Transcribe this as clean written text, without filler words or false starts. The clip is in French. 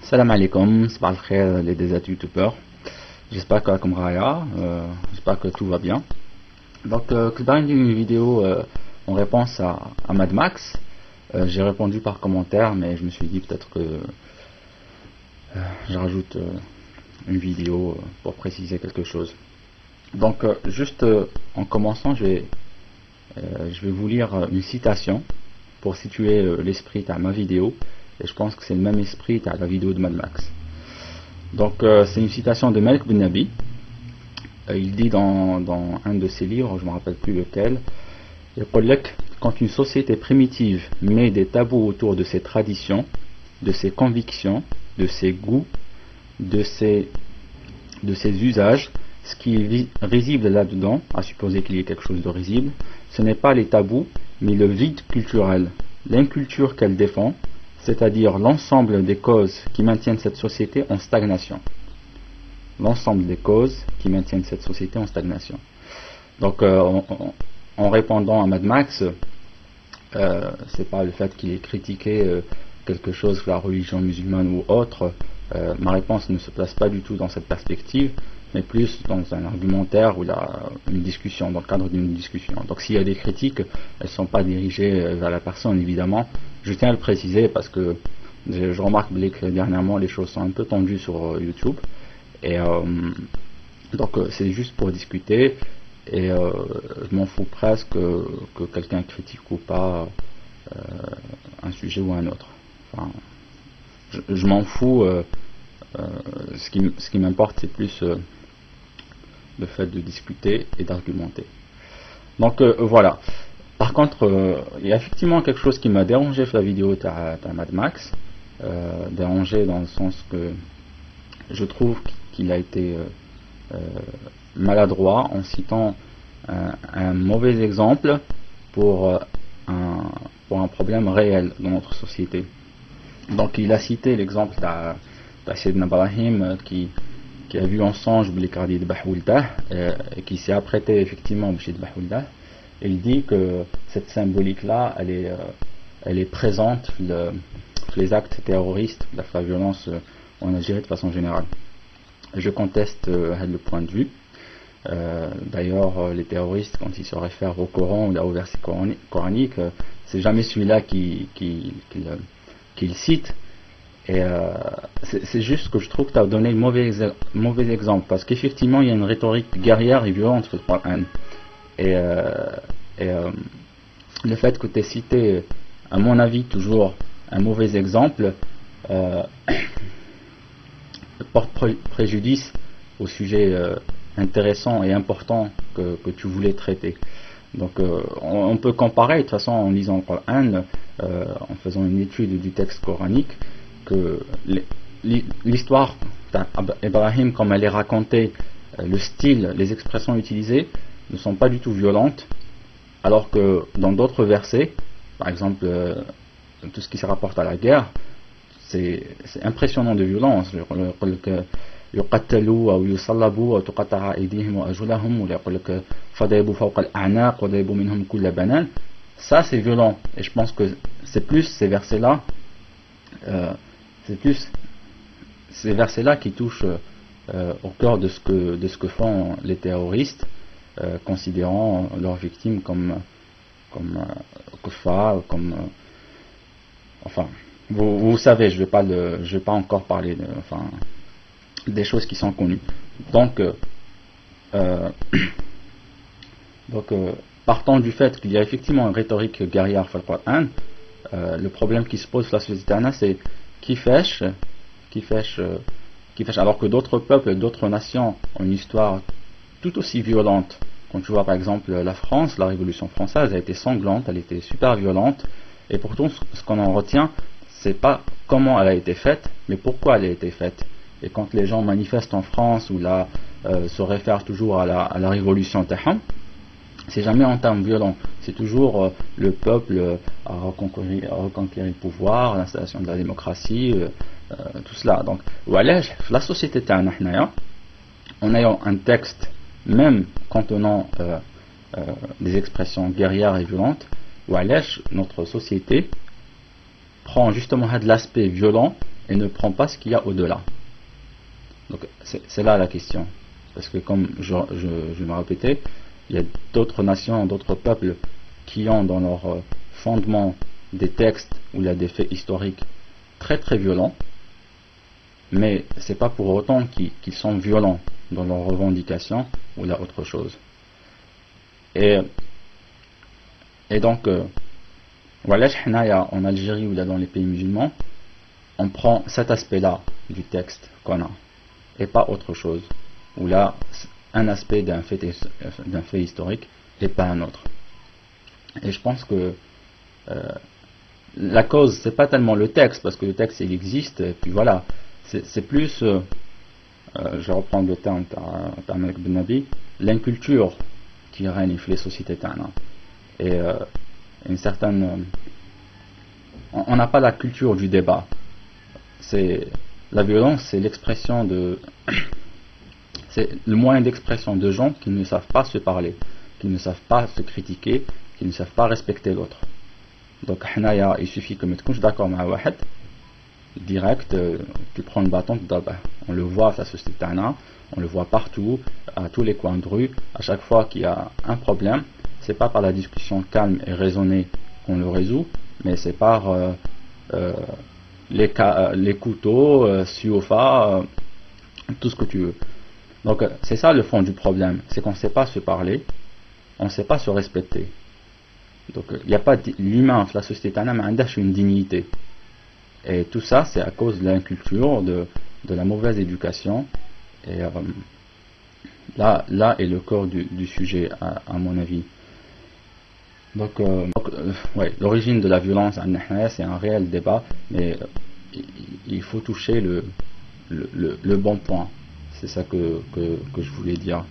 Salam alaikum, c'est le khair les des youtubeurs. J'espère que comme Raya, j'espère que tout va bien. Donc, une vidéo en réponse à Mad Max. J'ai répondu par commentaire, mais je me suis dit peut-être que je rajoute une vidéo pour préciser quelque chose. Donc, juste en commençant, je vais vous lire une citation pour situer l'esprit à ma vidéo. Et je pense que c'est le même esprit à la vidéo de Mad Max. Donc c'est une citation de Malik bin Nabi. Il dit dans un de ses livres, je ne me rappelle plus lequel, quand une société primitive met des tabous autour de ses traditions, de ses convictions, de ses goûts, de ses usages, ce qui est risible là-dedans, à supposer qu'il y ait quelque chose de risible, ce n'est pas les tabous, mais le vide culturel, l'inculture qu'elle défend, c'est-à-dire l'ensemble des causes qui maintiennent cette société en stagnation. L'ensemble des causes qui maintiennent cette société en stagnation. Donc, en répondant à Mad Max, c'est pas le fait qu'il ait critiqué quelque chose que la religion musulmane ou autre. Ma réponse ne se place pas du tout dans cette perspective, mais plus dans un argumentaire ou une discussion, dans le cadre d'une discussion. Donc s'il y a des critiques, elles ne sont pas dirigées vers la personne, évidemment. Je tiens à le préciser parce que je remarque que dernièrement les choses sont un peu tendues sur YouTube. Et donc c'est juste pour discuter. Et je m'en fous presque que quelqu'un critique ou pas un sujet ou un autre. Enfin, je m'en fous. Ce qui m'importe, c'est plus le fait de discuter et d'argumenter. Donc voilà. Par contre, il y a effectivement quelque chose qui m'a dérangé sur la vidéo de Mad Max. Dérangé dans le sens que je trouve qu'il a été maladroit en citant un mauvais exemple pour un problème réel dans notre société. Donc il a cité l'exemple d'Sayyidina Ibrahim qui a vu en songe Blikardi de Bahouildah et qui s'est apprêté effectivement au de Bahouildah. Et il dit que cette symbolique-là, elle est présente dans les actes terroristes, la violence en Algérie de façon générale. Je conteste le point de vue. D'ailleurs, les terroristes, quand ils se réfèrent au Coran ou au verset coranique, c'est jamais celui-là qu'ils citent. Et c'est juste que je trouve que tu as donné le mauvais exemple, parce qu'effectivement il y a une rhétorique guerrière et violente sur le Coran. Et le fait que tu aies cité, à mon avis, toujours un mauvais exemple, porte préjudice au sujet intéressant et important que tu voulais traiter. Donc on peut comparer de toute façon en lisant le Coran, en faisant une étude du texte coranique, que l'histoire d'Ibrahim, comme elle est racontée, le style, les expressions utilisées ne sont pas du tout violentes, alors que dans d'autres versets, par exemple tout ce qui se rapporte à la guerre, c'est impressionnant de violence. يقتلوا أو يصلبوا وتقطع أيديهم وأرجلهم ويقول لك فضربوا فوق الأعناق وضربوا منهم كل بنان. Ça c'est violent, et je pense que c'est plus ces versets-là qui touchent au cœur de ce que font les terroristes, considérant leurs victimes comme kuffar, enfin vous savez, je vais pas encore parler des choses qui sont connues. Donc partant du fait qu'il y a effectivement une rhétorique guerrière dans le Coran, le problème qui se pose sur la société, c'est qui fêche, alors que d'autres peuples, d'autres nations ont une histoire tout aussi violente. Quand tu vois par exemple la France, la Révolution française a été sanglante, elle était super violente, et pourtant ce qu'on en retient, c'est pas comment elle a été faite, mais pourquoi elle a été faite. Et quand les gens manifestent en France ou là se réfèrent toujours à la Révolution Taham, c'est jamais en termes violents, c'est toujours le peuple à reconquérir le pouvoir, l'installation de la démocratie, tout cela. Donc, la société tahnaya, en ayant un texte même contenant des expressions guerrières et violentes, notre société prend justement de l'aspect violent et ne prend pas ce qu'il y a au-delà. Donc c'est là la question. Parce que comme je me répétais, il y a d'autres nations, d'autres peuples qui ont dans leur fondement des textes où il y a des faits historiques très très violents, mais c'est pas pour autant qu'ils sont violents dans leurs revendications ou il y a autre chose. Et donc, voilà, en Algérie ou là dans les pays musulmans, on prend cet aspect-là du texte qu'on a, et pas autre chose, ou là, un aspect d'un fait historique et pas un autre. Et je pense que la cause, c'est pas tellement le texte, parce que le texte il existe, et puis voilà, c'est plus, je vais reprendre le terme d'Amek Ben Nabi, l'inculture qui règne dans les sociétés tana. Et une certaine, on n'a pas la culture du débat. C'est la violence, c'est l'expression de c'est le moyen d'expression de gens qui ne savent pas se parler, qui ne savent pas se critiquer, qui ne savent pas respecter l'autre. Donc il suffit que je suis d'accord avec Wahed, direct, tu prends le bâton, on le voit, ça se tana, on le voit partout, à tous les coins de rue, à chaque fois qu'il y a un problème, c'est pas par la discussion calme et raisonnée qu'on le résout, mais c'est par les couteaux, siofa, tout ce que tu veux. Donc c'est ça le fond du problème, c'est qu'on ne sait pas se parler, on ne sait pas se respecter. Donc il n'y a pas l'humain, la société n'a une dignité. Et tout ça c'est à cause de l'inculture, de la mauvaise éducation. Et là est le corps du sujet à mon avis. Donc ouais, l'origine de la violence c'est un réel débat, mais il faut toucher le bon point. C'est ça que je voulais dire.